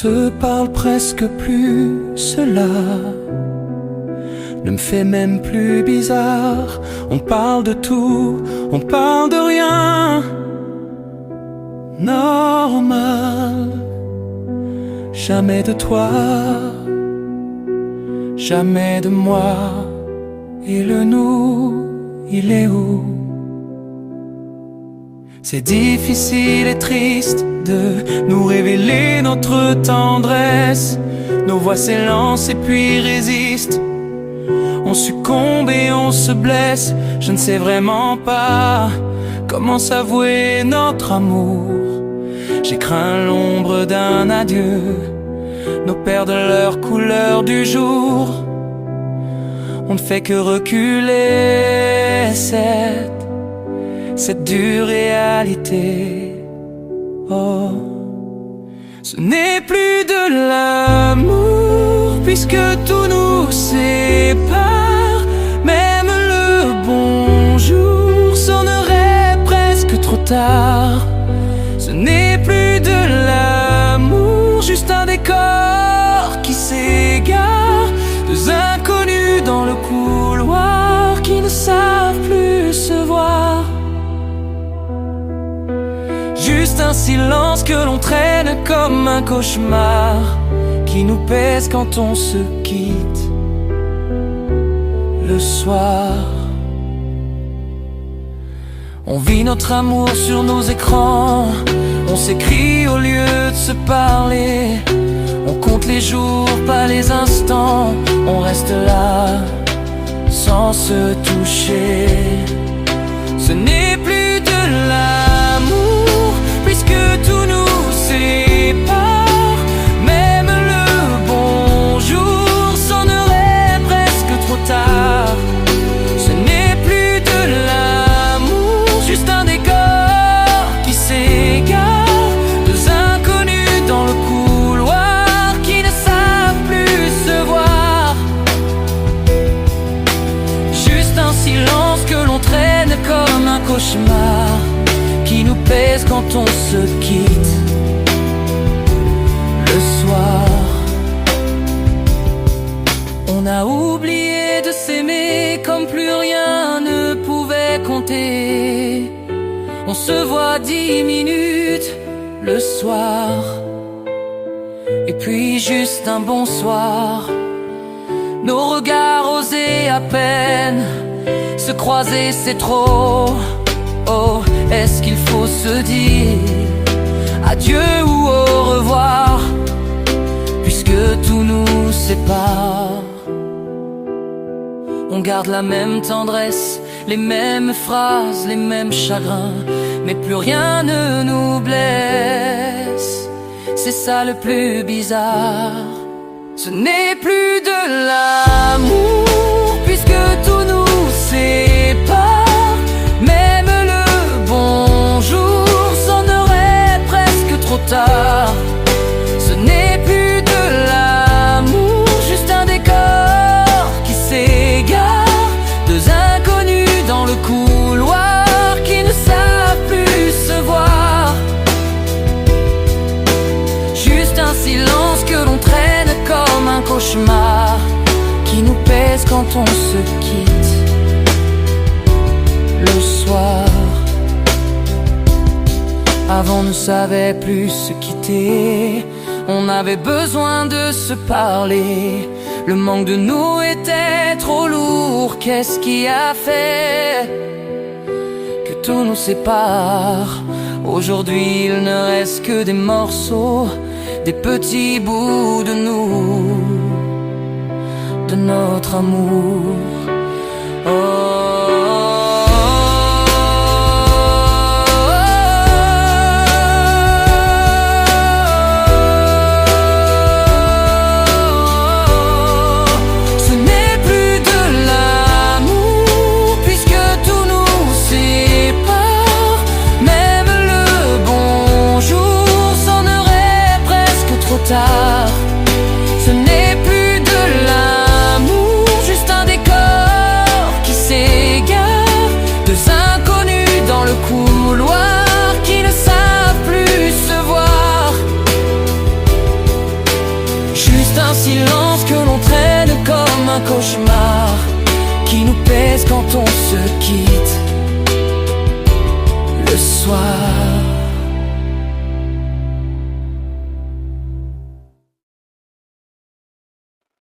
se parle presque plus, cela ne me fait même plus bizarre. On parle de tout, on parle de rien. Normal. Jamais de toi, jamais de moi. Et le nous, il est où? C'est difficile et triste de nous révéler notre tendresse. Nos voix s'élancent et puis résistent. On succombe et on se blesse. Je ne sais vraiment pas comment s'avouer notre amour. J'ai craint l'ombre d'un adieu, nos perdre leur couleur du jour. On ne fait que reculer cette dure réalité. Oh, ce n'est plus de l'amour puisque tout nous sépare. Même le bonjour sonnerait presque trop tard. Ce n'est plus de l'amour, juste un décor qui s'égare. Deux inconnus dans le couloir qui ne savent plus se voir. Juste un silence que l'on traîne comme un cauchemar qui nous pèse quand on se quitte le soir. On vit notre amour sur nos écrans, on s'écrit au lieu de se parler. On compte les jours, pas les instants. On reste là, sans se toucher. Ce n'est plus de l'amour, puisque tout nous sépare. Même le bonjour sonnerait presque trop tard. Ce n'est plus de l'amour, juste un décor qui s'égare. Deux inconnus dans le couloir qui ne savent plus se voir. Juste un silence que l'on traîne comme un cauchemar qui nous pèse quand on se quitte le soir. On a oublié de s'aimer comme plus rien ne pouvait compter. On se voit 10 minutes le soir, et puis juste un bonsoir. Nos regards osés à peine se croiser, c'est trop. Oh, est-ce qu'il faut se dire adieu ou au revoir, puisque tout nous sépare? On garde la même tendresse, les mêmes phrases, les mêmes chagrins, mais plus rien ne nous blesse. C'est ça le plus bizarre. Ce n'est plus de l'amour, puisque tout nous sépare. Même le bonjour sonnerait presque trop tard. Ce n'est plus de l'amour, juste un décor qui s'égare. Deux inconnus dans le couloir qui ne savent plus se voir. Juste un silence que l'on traîne comme un cauchemar qui nous pèse quand on se quitte le soir. Avant on ne savait plus se quitter, on avait besoin de se parler. Le manque de nous était trop lourd. Qu'est-ce qui a fait que tout nous sépare? Aujourd'hui il ne reste que des morceaux, des petits bouts de nous, de notre amour. Ce n'est plus de l'amour, puisque tout nous sépare. Même le bonjour sonnerait presque trop tard. Ce n'est plus de l'amour, juste un décor qui s'égare. silence que l'on traîne comme un cauchemar qui nous pèse quand on se quitte.